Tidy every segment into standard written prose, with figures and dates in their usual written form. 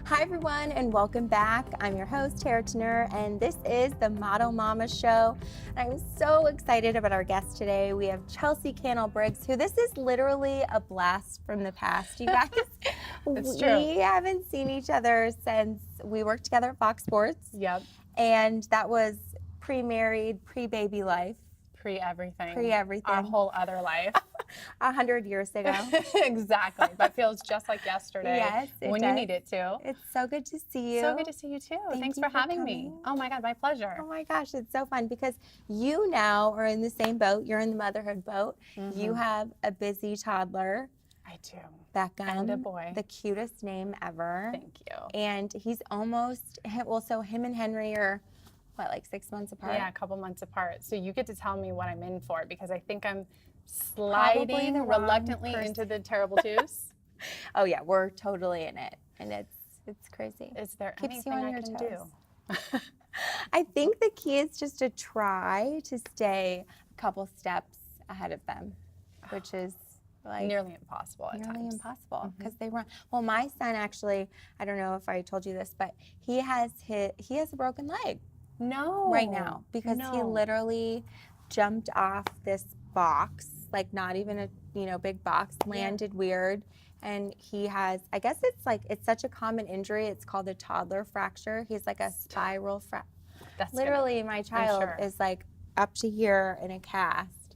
Hi everyone and welcome back. I'm your host Tara Turnure and this is the Model Mama Show. And I'm so excited about our guest today. We have Cannell Briggs, who this is literally a blast from the past, you guys. It's true. We haven't seen each other since we worked together at Fox Sports. Yep. And that was pre-married, pre-baby life. Pre-everything. Pre-everything. Our whole other life. 100 years ago. Exactly. But feels just like yesterday. Yes, it when does. you need it to. It's so good to see you. So good to see you too. Thanks you for for having me. coming. Oh my God, my pleasure. Oh my gosh, it's so fun because you now are in the same boat. You're in the motherhood boat. Mm-hmm. You have a busy toddler. I do. Beckham. And a boy. The cutest name ever. Thank you. And he's almost, well, so him and Henry are, what, like 6 months apart? Yeah, a couple months apart. So you get to tell me what I'm in for because I think I'm sliding reluctantly into the terrible twos. Oh yeah, we're totally in it. And it's crazy. Is there Keeps you anything on I your can toes. do? I think the key is just to try to stay a couple steps ahead of them, which is like nearly impossible at nearly times. impossible because they run. Well, my son actually, I don't know if I told you this, but he has a broken leg No. right now because he literally jumped off this box, like not even a big box, landed weird. And he has, I guess it's such a common injury. It's called a toddler fracture. He's like a spiral fracture. Literally, my child is like up to here in a cast.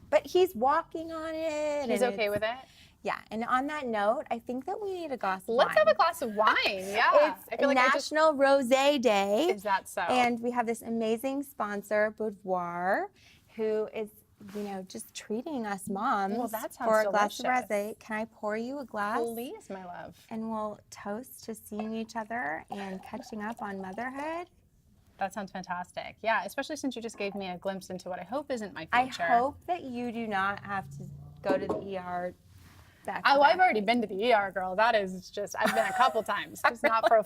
But he's walking on it. He's okay with it? Yeah. And on that note, I think that we need a glass of wine. Let's have a glass of wine. Yeah. It's National Rosé Day. Is that so? And we have this amazing sponsor, Boudoir, who is just treating us moms for a glass of rosé. Can I pour you a glass? Please, my love. And we'll toast to seeing each other and catching up on motherhood. That sounds fantastic. Yeah, especially since you just gave me a glimpse into what I hope isn't my future. I hope that you do not have to go to the ER. I've already been to the ER, girl. That is just, I've been a couple times, just not for a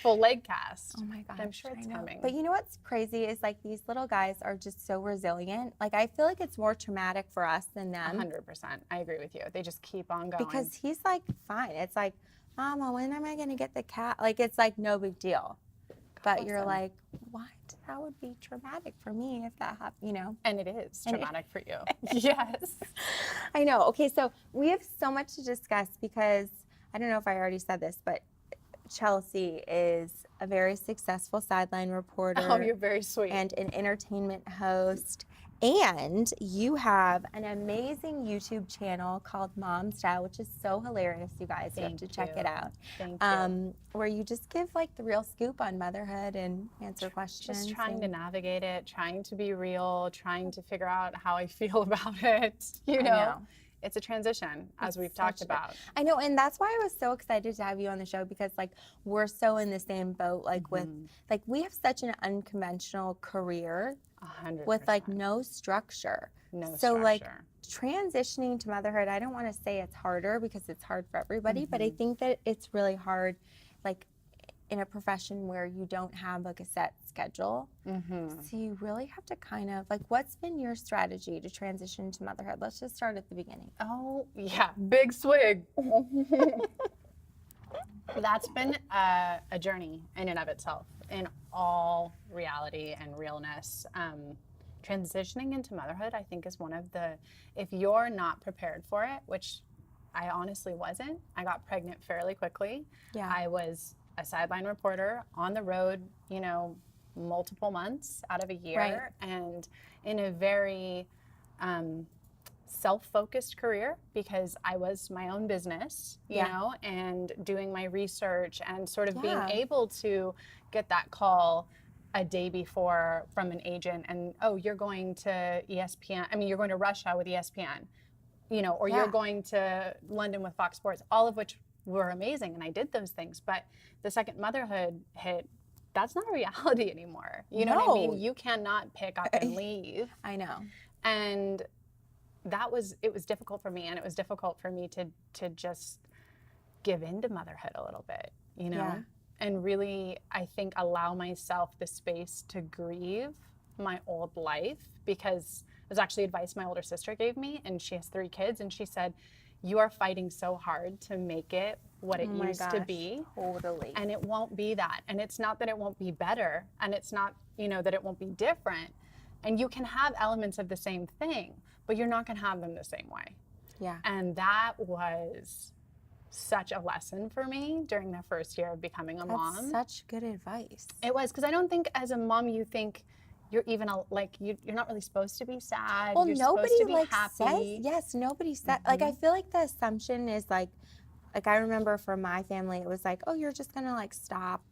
full leg cast. Oh my gosh. I'm sure it's coming. But you know what's crazy is like these little guys are just so resilient. Like I feel like it's more traumatic for us than them. 100%. I agree with you. They just keep on going. Because he's like, fine. It's like, Mama, when am I going to get the cat? Like it's like no big deal. But you're like, what? That would be traumatic for me if that happened, And it is traumatic for you. Yes. I know. Okay, so we have so much to discuss because I don't know if I already said this, but Chelsea is a very successful sideline reporter. Oh, you're very sweet. And an entertainment host. And you have an amazing YouTube channel called Mom Style, which is so hilarious, you guys. You have to check it out. Thank you. Where you just give like the real scoop on motherhood and answer questions. Just trying to navigate it, trying to be real, trying to figure out how I feel about it. You know. It's a transition, as we've talked about. I know, and that's why I was so excited to have you on the show because, like, we're so in the same boat. Like, with, like, we have such an unconventional career 100%. with, like, no structure. So, like, transitioning to motherhood, I don't want to say it's harder because it's hard for everybody, but I think that it's really hard, like, in a profession where you don't have like a set schedule. So you really have to kind of like, what's been your strategy to transition to motherhood? Let's just start at the beginning. Oh yeah, big swig. That's been a journey in and of itself, in all reality and realness. Transitioning into motherhood, I think, is one of the, if you're not prepared for it, which I honestly wasn't. I got pregnant fairly quickly. Yeah. I was a sideline reporter on the road, multiple months out of a year, and in a very self-focused career because I was my own business, you know, and doing my research and sort of being able to get that call a day before from an agent and, oh, you're going to ESPN. I mean, you're going to Russia with ESPN, or you're going to London with Fox Sports, all of which were amazing, and I did those things. But the second motherhood hit, that's not a reality anymore. You know what I mean? You cannot pick up and leave. I know. And it was difficult for me, and it was difficult for me to just give into motherhood a little bit, and really, I think, allow myself the space to grieve my old life, because it was actually advice my older sister gave me, and she has 3 kids, and she said, you are fighting so hard to make it what it used to be. Totally. And it won't be that. And it's not that it won't be better, and it's not, that it won't be different. And you can have elements of the same thing, but you're not going to have them the same way. Yeah. And that was such a lesson for me during the first year of becoming a mom. That's such good advice. It was, because I don't think as a mom you think you're even you're not really supposed to be sad. Well, you're nobody supposed to be happy. happy. Yes, nobody said. Like, I feel like the assumption is like I remember for my family, it was like, oh, you're just gonna like stop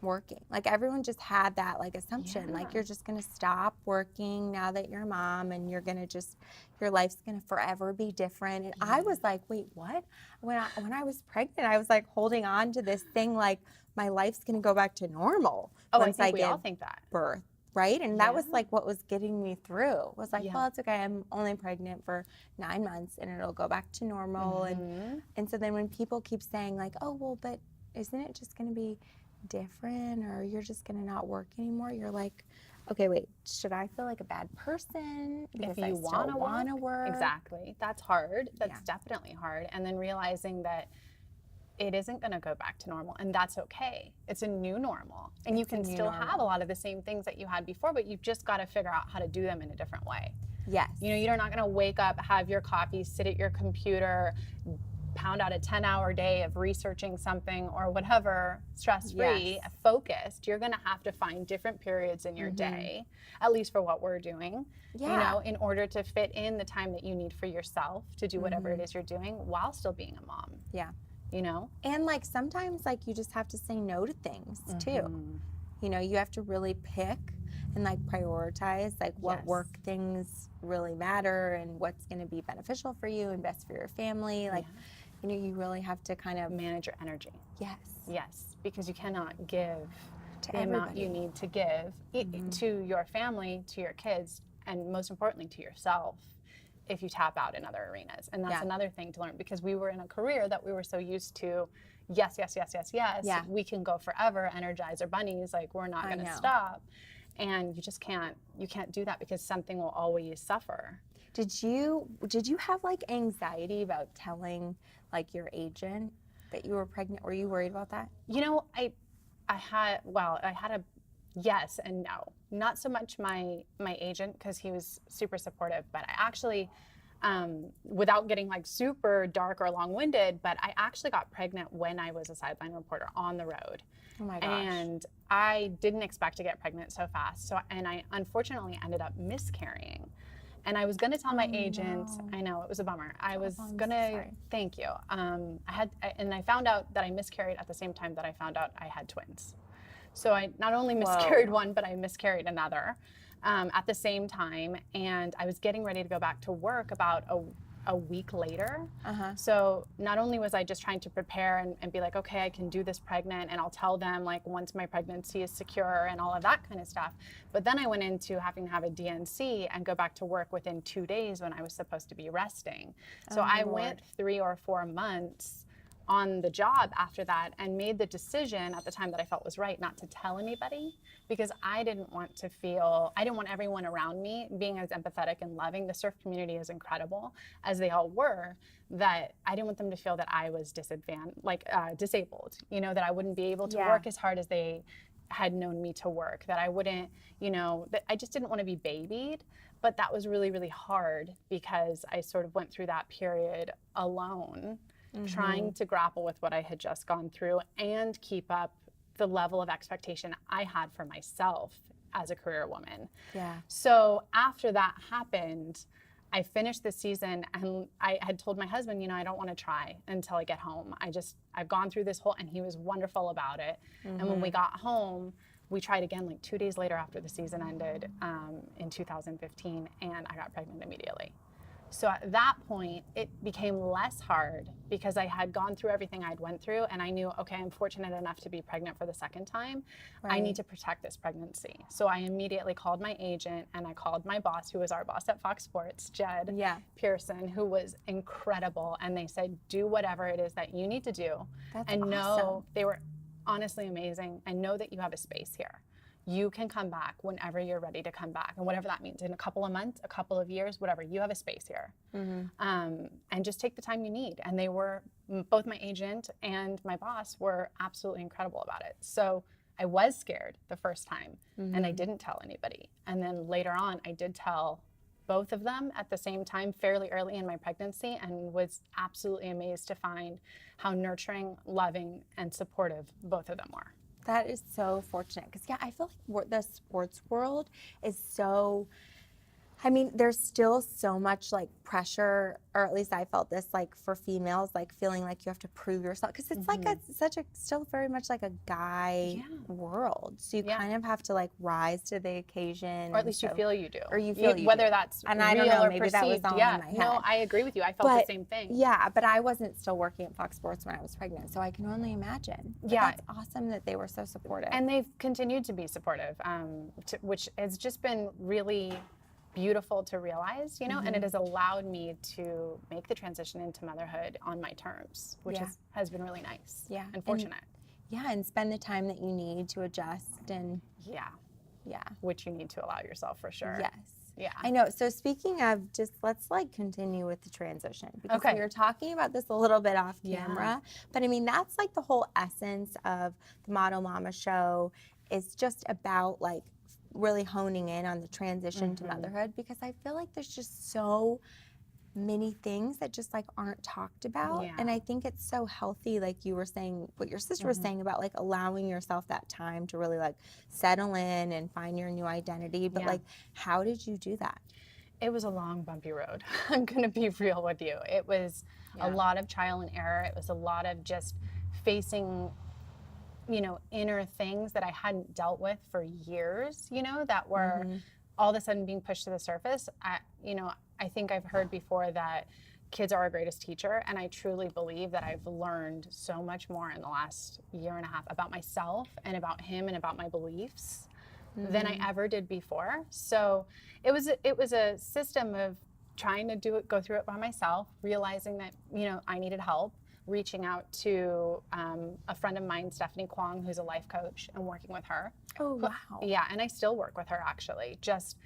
working. Like, everyone just had that like assumption, like you're just gonna stop working now that you're a mom, and you're gonna just, your life's gonna forever be different. And I was like, wait, what? When I was pregnant, I was like holding on to this thing like my life's gonna go back to normal once I think we all think that. Birth. Right? And that was like what was getting me through. Was like, well, it's okay. I'm only pregnant for 9 months and it'll go back to normal. And so then when people keep saying like, oh, well, but isn't it just going to be different, or you're just going to not work anymore? You're like, okay, wait, should I feel like a bad person because if you want to work? Exactly. That's hard. That's definitely hard. And then realizing that it isn't going to go back to normal, and that's okay. It's a new normal, and you can still have a lot of the same things that you had before, but you've just got to figure out how to do them in a different way. Yes. You're not going to wake up, have your coffee, sit at your computer, pound out a 10-hour day of researching something or whatever, stress-free, focused. You're going to have to find different periods in your day, at least for what we're doing, in order to fit in the time that you need for yourself to do whatever it is you're doing while still being a mom. Yeah. And like sometimes like you just have to say no to things too. You have to really pick and like prioritize like what work things really matter and what's going to be beneficial for you and best for your family. Like, you really have to kind of manage your energy. Yes, because you cannot give to the amount you need to give to your family, to your kids, and most importantly to yourself, if you tap out in other arenas. And that's another thing to learn, because we were in a career that we were so used to, yes. We can go forever, Energizer bunnies, like we're not going to stop. And you can't do that, because something will always suffer. Did you have like anxiety about telling like your agent that you were pregnant? Were you worried about that? I had a yes and no. Not so much my agent, because he was super supportive, but I actually, without getting like super dark or long-winded, but I actually got pregnant when I was a sideline reporter on the road. Oh my gosh. And I didn't expect to get pregnant so fast. And I unfortunately ended up miscarrying. And I was going to tell my agent, I know, it was a bummer. I was going to, thank you. I found out that I miscarried at the same time that I found out I had twins. So I not only miscarried one, but I miscarried another at the same time. And I was getting ready to go back to work about a week later. So not only was I just trying to prepare and be like, okay, I can do this pregnant, and I'll tell them like once my pregnancy is secure and all of that kind of stuff. But then I went into having to have a DNC and go back to work within 2 days when I was supposed to be resting. So I went 3 or 4 months on the job after that, and made the decision at the time that I felt was right not to tell anybody, because I didn't want everyone around me being as empathetic and loving. The surf community is incredible, as they all were, that I didn't want them to feel that I was disabled, that I wouldn't be able to work as hard as they had known me to work, that I wouldn't, that I just didn't want to be babied. But that was really, really hard, because I sort of went through that period alone, trying to grapple with what I had just gone through and keep up the level of expectation I had for myself as a career woman. Yeah. So after that happened, I finished the season, and I had told my husband, I don't want to try until I get home. I've gone through this whole, and he was wonderful about it. And when we got home, we tried again like 2 days later after the season ended in 2015, and I got pregnant immediately. So at that point, it became less hard, because I had gone through everything I'd went through, and I knew, okay, I'm fortunate enough to be pregnant for the second time. I need to protect this pregnancy. So I immediately called my agent, and I called my boss, who was our boss at Fox Sports, Jed Pearson, who was incredible. And they said, do whatever it is that you need to do. That's and awesome. know, they were honestly amazing, and know that you have a space here. you can come back whenever you're ready to come back. And whatever that means, in a couple of months, a couple of years, whatever, you have a space here. And just take the time you need. And they were, both my agent and my boss were absolutely incredible about it. So I was scared the first time and I didn't tell anybody. And then later on, I did tell both of them at the same time fairly early in my pregnancy, and was absolutely amazed to find how nurturing, loving, and supportive both of them were. That is so fortunate, because I feel like the sports world is so, I mean, there's still so much like pressure, or at least I felt this, like for females, like feeling like you have to prove yourself, because it's like still very much like a guy world. So you kind of have to like rise to the occasion, or at least you feel you do, or you feel you whether do. that's and real I don't know, or maybe perceived. that was all in my head. No, I agree with you. I felt the same thing. Yeah, but I wasn't still working at Fox Sports when I was pregnant, so I can only imagine. But that's awesome that they were so supportive, and they've continued to be supportive, which has just been really beautiful to realize, you know, and it has allowed me to make the transition into motherhood on my terms, which has been really nice and fortunate. And spend the time that you need to adjust, and which you need to allow yourself, for sure. I know. So speaking of, just let's like continue with the transition, because we were talking about this a little bit off camera, but I mean, that's like the whole essence of the Model Mama show, is just about like really honing in on the transition to motherhood, because I feel like there's just so many things that just like aren't talked about. And I think it's so healthy, like you were saying, what your sister was saying about like allowing yourself that time to really like settle in and find your new identity. But like, how did you do that? It was a long, bumpy road. I'm gonna be real with you. It was a lot of trial and error. It was a lot of just facing, you know, inner things that I hadn't dealt with for years, you know, that were all of a sudden being pushed to the surface. I think I've heard before that kids are our greatest teacher, and I truly believe that I've learned so much more in the last year and a half about myself and about him and about my beliefs than I ever did before. So it was a system of trying to go through it by myself, realizing that, you know, I needed help, reaching out to a friend of mine, Stephanie Kwong, who's a life coach, and working with her. Oh, wow. Yeah, and I still work with her, actually, just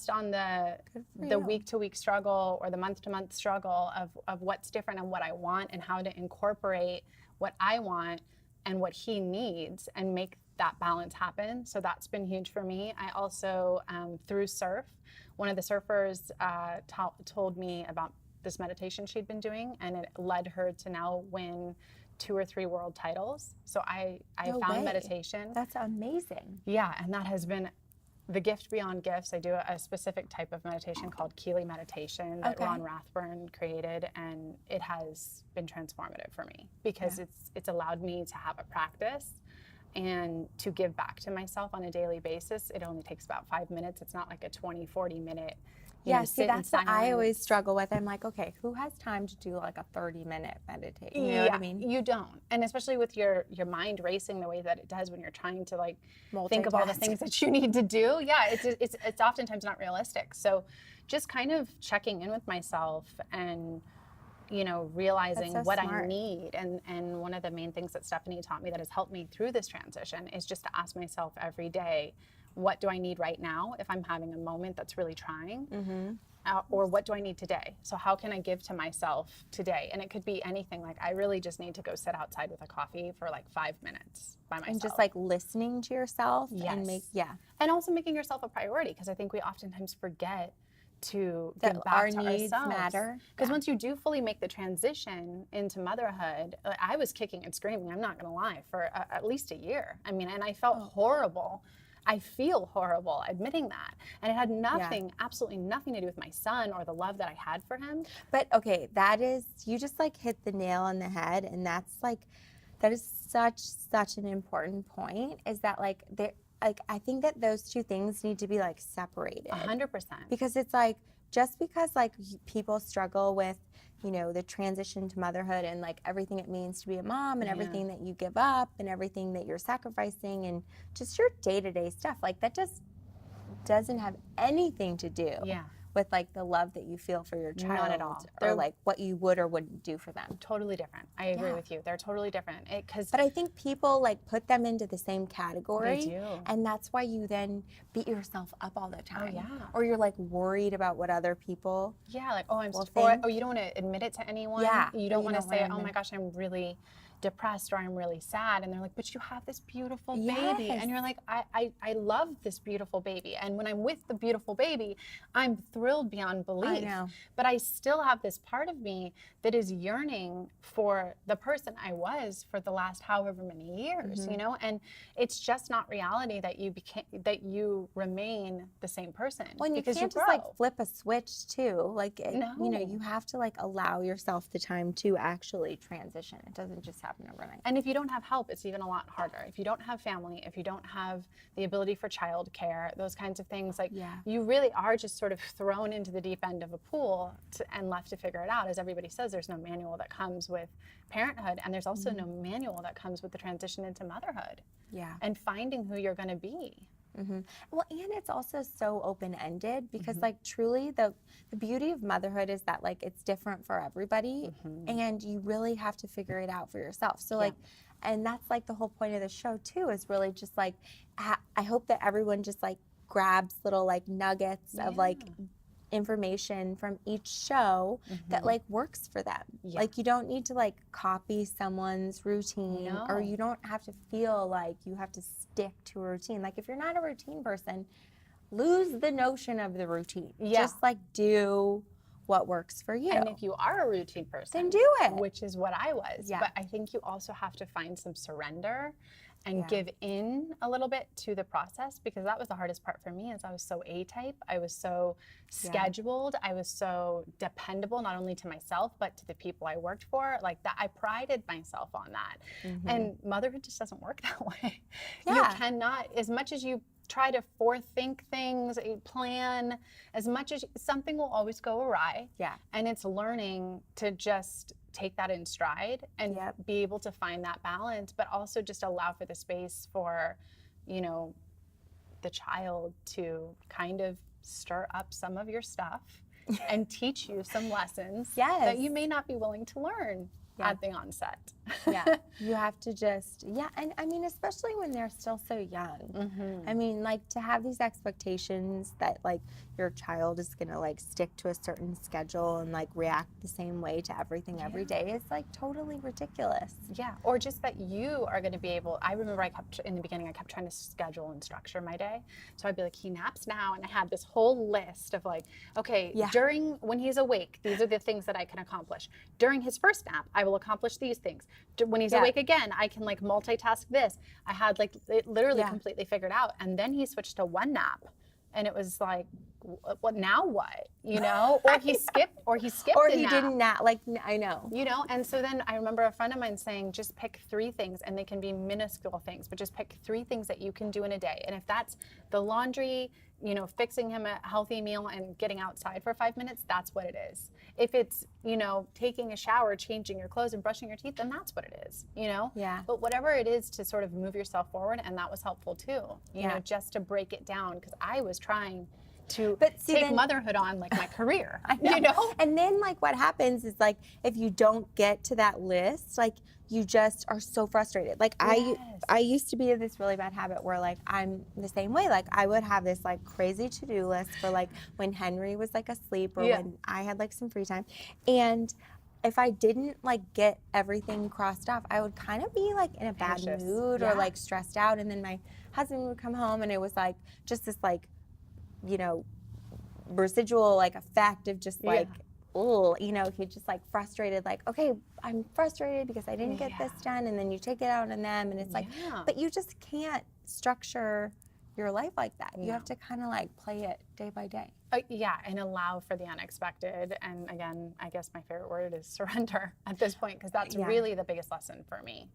on the week-to-week struggle or the month-to-month struggle of what's different and what I want, and how to incorporate what I want and what he needs and make that balance happen. So that's been huge for me. I also, through surf, one of the surfers told me about this meditation she'd been doing, and it led her to now win 2 or 3 world titles. So I found meditation. That's amazing. Yeah, and that has been the gift beyond gifts. I do a specific type of meditation called Keeley meditation that Ron Rathburn created, and it has been transformative for me, because it's allowed me to have a practice and to give back to myself on a daily basis. It only takes about 5 minutes. It's not like a 20-40 minute see, that's what I always struggle with. I'm like, okay, who has time to do like a 30-minute meditation? You know what I mean? You don't. And especially with your mind racing the way that it does when you're trying to like think of all the things that you need to do. Yeah, it's oftentimes not realistic. So just kind of checking in with myself and, you know, realizing what I need. And one of the main things that Stephanie taught me that has helped me through this transition is just to ask myself every day, what do I need right now if I'm having a moment that's really trying? Or what do I need today? So how can I give to myself today? And it could be anything. Like, I really just need to go sit outside with a coffee for like 5 minutes by myself. And just like listening to yourself and and also making yourself a priority, because I think we oftentimes forget to give back our to needs ourselves. matter. Because once you do fully make the transition into motherhood, I was kicking and screaming, I'm not gonna lie, for at least a year. I mean, and I felt horrible. I feel horrible admitting that. And it had nothing, absolutely nothing to do with my son or the love that I had for him. But okay, that is, you just like hit the nail on the head. And that's like, that is such an important point, is that like, I think that those two things need to be like separated. 100%. Because it's like, just because like people struggle with, you know, the transition to motherhood and like everything it means to be a mom and everything that you give up and everything that you're sacrificing and just your day-to-day stuff, like that just doesn't have anything to do with like the love that you feel for your child. Not at all. Or They're like what you would or wouldn't do for them. Totally different. I agree with you. They're totally different. But I think people like put them into the same category. They do. And that's why you then beat yourself up all the time. Oh, yeah. Or you're like worried about what other people like, oh, you don't want to admit it to anyone. Yeah. You don't want to say, oh my gosh, I'm really depressed or I'm really sad. And they're like, but you have this beautiful baby. And you're like, I love this beautiful baby. And when I'm with the beautiful baby, I'm thrilled beyond belief. I know. But I still have this part of me that is yearning for the person I was for the last however many years, you know? And it's just not reality that you remain the same person. Well, you can't just like flip a switch too. Like, you know, you have to like allow yourself the time to actually transition. It doesn't just happen overnight. And if you don't have help, it's even a lot harder. If you don't have family, if you don't have the ability for childcare, those kinds of things, like you really are just sort of thrown into the deep end of a pool and left to figure it out. As everybody says, there's no manual that comes with parenthood, and there's also no manual that comes with the transition into motherhood. Yeah. And finding who you're going to be. Well, and it's also so open-ended because like truly the beauty of motherhood is that like it's different for everybody and you really have to figure it out for yourself. So like, and that's like the whole point of the show too, is really just like, I hope that everyone just like grabs little like nuggets of like information from each show that like works for them. Like you don't need to like copy someone's routine or you don't have to feel like you have to stick to a routine. Like if you're not a routine person, lose the notion of the routine. Just like do what works for you. And if you are a routine person, then do it. Which is what I was. But I think you also have to find some surrender and give in a little bit to the process, because that was the hardest part for me. Is I was so A-type, I was so scheduled, I was so dependable, not only to myself but to the people I worked for. Like that, I prided myself on that. And motherhood just doesn't work that way. You cannot, as much as you try to forethink things, plan, as much as something will always go awry. And it's learning to just take that in stride and be able to find that balance, but also just allow for the space for, you know, the child to kind of stir up some of your stuff and teach you some lessons that you may not be willing to learn at the onset. You have to just, and I mean, especially when they're still so young. I mean, like to have these expectations that like your child is gonna like stick to a certain schedule and like react the same way to everything every day is like totally ridiculous. Or just that you are gonna be able, I remember in the beginning, I kept trying to schedule and structure my day. So I'd be like, he naps now, and I had this whole list of like, okay, when he's awake, these are the things that I can accomplish. During his first nap, I will accomplish these things. When he's awake again, I can like multitask this. I had like it literally completely figured out. And then he switched to one nap, and it was like, what now? What, you know? Or he skipped. Or he didn't nap. Like I know. You know. And so then I remember a friend of mine saying, just pick 3 things, and they can be minuscule things, but just pick 3 things that you can do in a day. And if that's the laundry, you know, fixing him a healthy meal and getting outside for 5 minutes, that's what it is. If it's, you know, taking a shower, changing your clothes and brushing your teeth, then that's what it is, you know? But whatever it is to sort of move yourself forward, and that was helpful too, you know, just to break it down, because I was trying to take motherhood on like my career, you know? And then like what happens is like, if you don't get to that list, like you just are so frustrated. Like I used to be in this really bad habit where like I'm the same way. Like I would have this like crazy to-do list for like when Henry was like asleep or when I had like some free time. And if I didn't like get everything crossed off, I would kind of be like in a bad mood or like stressed out. And then my husband would come home and it was like just this like, you know, residual like effect of just like, you know, he'd just like frustrated, like, okay, I'm frustrated because I didn't get this done. And then you take it out on them and it's like, but you just can't structure your life like that. You have to kind of like play it day by day. And allow for the unexpected. And again, I guess my favorite word is surrender at this point, because that's really the biggest lesson for me.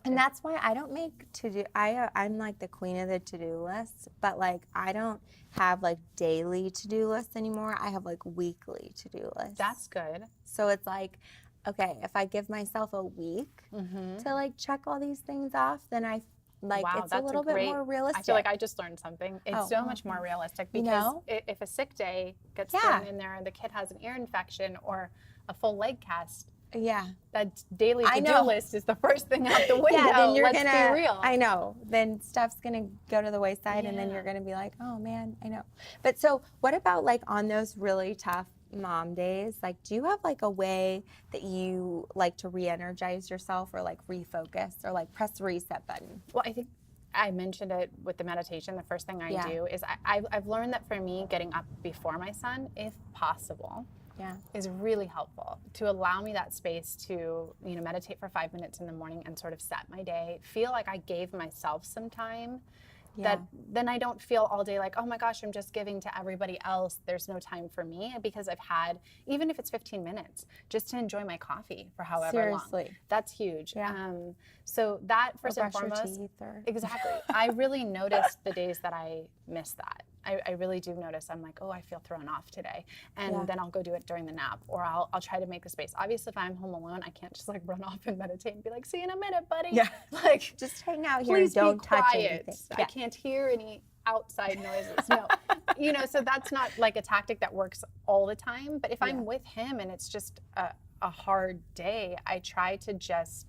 And that's why I don't make to-do, I'm like the queen of the to-do list, but like I don't have like daily to-do lists anymore. I have like weekly to-do lists. That's good. So it's like, okay, if I give myself a week to like check all these things off, then I Like wow, it's a little bit more realistic. I feel like I just learned something. It's so much more realistic because if a sick day gets thrown in there and the kid has an ear infection or a full leg cast, that daily to-do list is the first thing out the window. Then you're Let's be real. I know. Then stuff's gonna go to the wayside, and then you're gonna be like, oh man, I know. But so, what about like on those really tough mom days? Like, do you have like a way that you like to re-energize yourself, or like refocus, or like press the reset button? Well, I think I mentioned it with the meditation. The first thing I do is I've learned that for me, getting up before my son, if possible, is really helpful to allow me that space to, meditate for 5 minutes in the morning and sort of set my day, feel like I gave myself some time, that then I don't feel all day like, oh my gosh, I'm just giving to everybody else. There's no time for me, because I've had, even if it's 15 minutes, just to enjoy my coffee for however long. That's huge. So that first and foremost, exactly. I really noticed the days that I miss that. I really do notice. I'm like, oh, I feel thrown off today. And then I'll go do it during the nap, or I'll try to make the space. Obviously, if I'm home alone, I can't just like run off and meditate and be like, see you in a minute, buddy. Like, just hang out here and don't touch anything. I can't hear any outside noises. No, so that's not like a tactic that works all the time. But if I'm with him and it's just a hard day, I try to just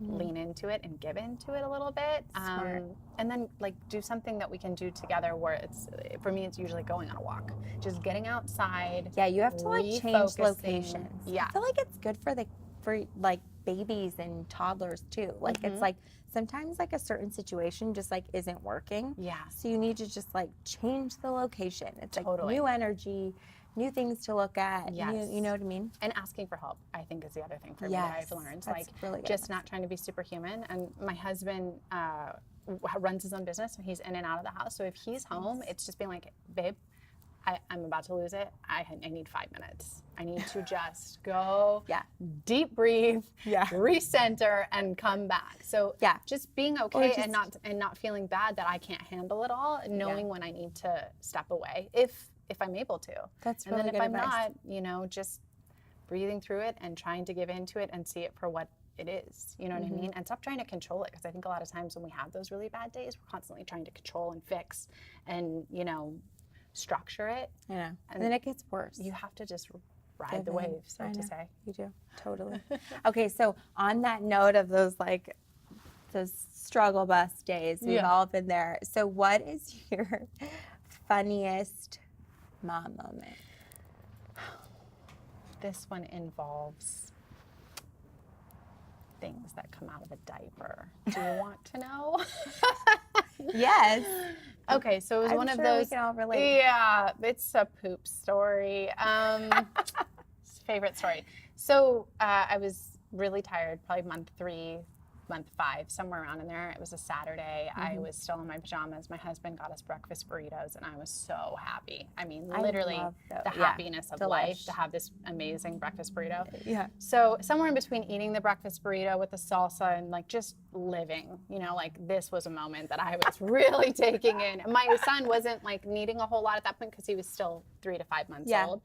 lean into it and give into it a little bit, and then like do something that we can do together, where it's, for me, it's usually going on a walk, just getting outside. You have to like change locations. I feel like it's good for like babies and toddlers too. Like it's like sometimes like a certain situation just like isn't working, so you need to just like change the location. It's like new energy, new things to look at. You know what I mean? And asking for help, I think, is the other thing for me that I've learned. Like, really just not trying to be superhuman. And my husband runs his own business, and he's in and out of the house. So if he's home, it's just being like, babe, I'm about to lose it. I need 5 minutes. I need to just go deep breathe, recenter, and come back. So just being okay and not feeling bad that I can't handle it all, and knowing when I need to step away if I'm able to. That's really good advice. And then if I'm not, just breathing through it and trying to give into it and see it for what it is. You know what I mean? And stop trying to control it, because I think a lot of times when we have those really bad days, we're constantly trying to control and fix and, structure it. And then it gets worse. You have to just ride the wave, so to say. You do, totally. Okay, so on that note of those struggle bus days, we've all been there. So what is your funniest mom moment? This one involves things that come out of a diaper. Do you want to know? Yes. Okay, so it was one of those. We can all relate. Yeah, it's a poop story. Favorite story. So I was really tired, probably month 3, month 5, somewhere around in there. It was a Saturday. I was still in my pajamas. My husband got us breakfast burritos, and I was so happy. I mean, literally the happiness of life to have this amazing breakfast burrito. So somewhere in between eating the breakfast burrito with the salsa and like just living, like this was a moment that I was really taking in. My son wasn't like needing a whole lot at that point, because he was still 3 to 5 months old.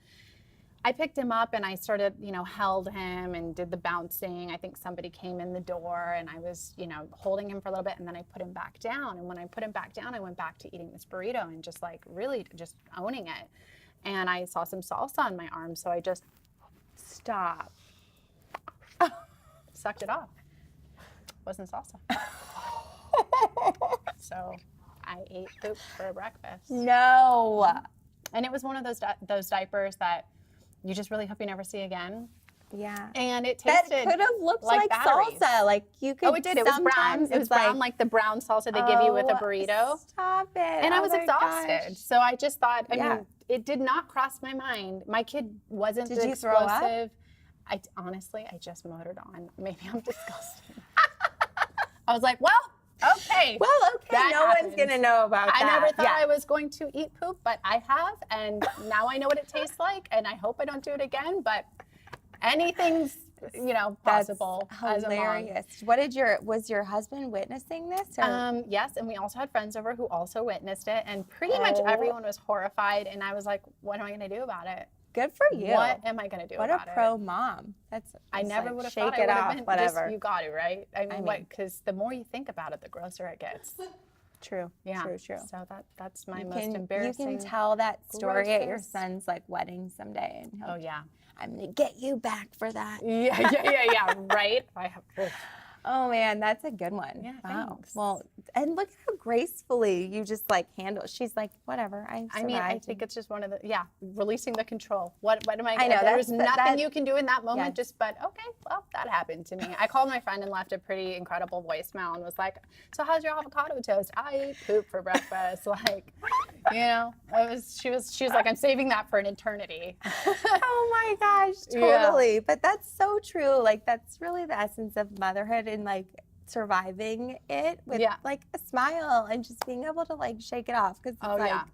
I picked him up and I started, held him and did the bouncing. I think somebody came in the door, and I was, holding him for a little bit, and then I put him back down. And when I put him back down, I went back to eating this burrito and just like really just owning it. And I saw some salsa on my arm, so I just sucked it off. Wasn't salsa. So I ate poop for breakfast. No. And it was one of those diapers that you just really hope you never see again. Yeah. And it tasted that could have looked like batteries. Salsa. Like you could. Oh, it did. It was brown. It was brown, like the brown salsa they give you with a burrito. Stop it. And I was exhausted. Gosh. So I just thought, I mean, it did not cross my mind. My kid wasn't did the you explosive. Throw up? I just motored on. Maybe I'm disgusting. I was like, well, okay. Well, okay. No one's going to know about that. I never thought I was going to eat poop, but I have. And now I know what it tastes like. And I hope I don't do it again. But anything's, possible. That's hilarious. What was your husband witnessing this? Or? Yes. And we also had friends over who also witnessed it. And pretty much everyone was horrified. And I was like, what am I going to do about it? Good for you. What am I going to do about it? What a pro mom. I never would have shake thought it I would off, have been. whatever. Just, you got to, right? I mean, what? Because the more you think about it, the grosser it gets. True. Yeah. True. So that's my most embarrassing. You can tell that story at your grossness. son's like wedding someday, and Oh yeah. I'm gonna get you back for that. Yeah. Right. I have. Oh man, that's a good one. Yeah, wow. thanks. Well, and look how gracefully you just like handle. She's like, whatever. I mean, I think it's just one of the releasing the control. What am I? I know There's nothing you can do in that moment. Yes. Just but okay, well that happened to me. I called my friend and left a pretty incredible voicemail and was like, "So how's your avocado toast? I ate poop for breakfast." Like, you know, she was like, "I'm saving that for an eternity." Oh my gosh, totally. Yeah. But that's so true. Like that's really the essence of motherhood and like surviving it with like a smile and just being able to like shake it off. Because I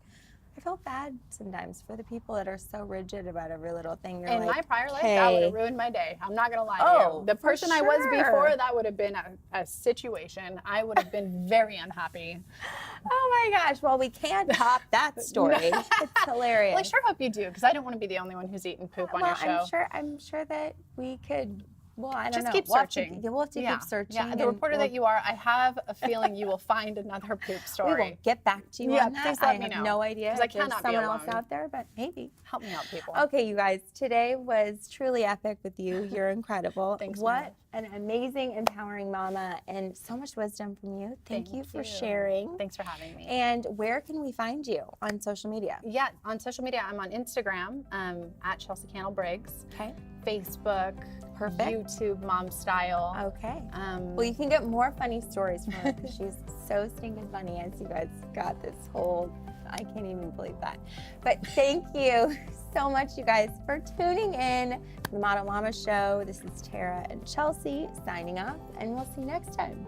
feel bad sometimes for the people that are so rigid about every little thing. You're in like, my prior life, that would have ruined my day. I'm not gonna lie to you. The person I was before, that would have been a situation. I would have been very unhappy. Oh my gosh. Well, we can't top that story. It's hilarious. Well, I sure hope you do, because I don't want to be the only one who's eaten poop on your show. I'm sure that we could. Well, I don't know. Keep searching. We'll have to keep searching. Yeah, the reporter that you are, I have a feeling you will find another poop story. We will get back to you on that. Please let me know. I have no idea if there's someone else out there, but maybe. Help me out, people. Okay, you guys. Today was truly epic with you. You're incredible. Thanks. What an amazing, empowering mama, and so much wisdom from you. Thank you for sharing. Thanks for having me. And where can we find you on social media? Yeah, on social media, I'm on Instagram at Chelsea Cannell Briggs. Okay. Facebook. Perfect. YouTube mom style. Okay. Well, you can get more funny stories from her because she's so stinking funny, as you guys got this whole, I can't even believe that. But thank you so much, you guys, for tuning in to the Model Mama Show. This is Tara and Chelsea signing off, and we'll see you next time.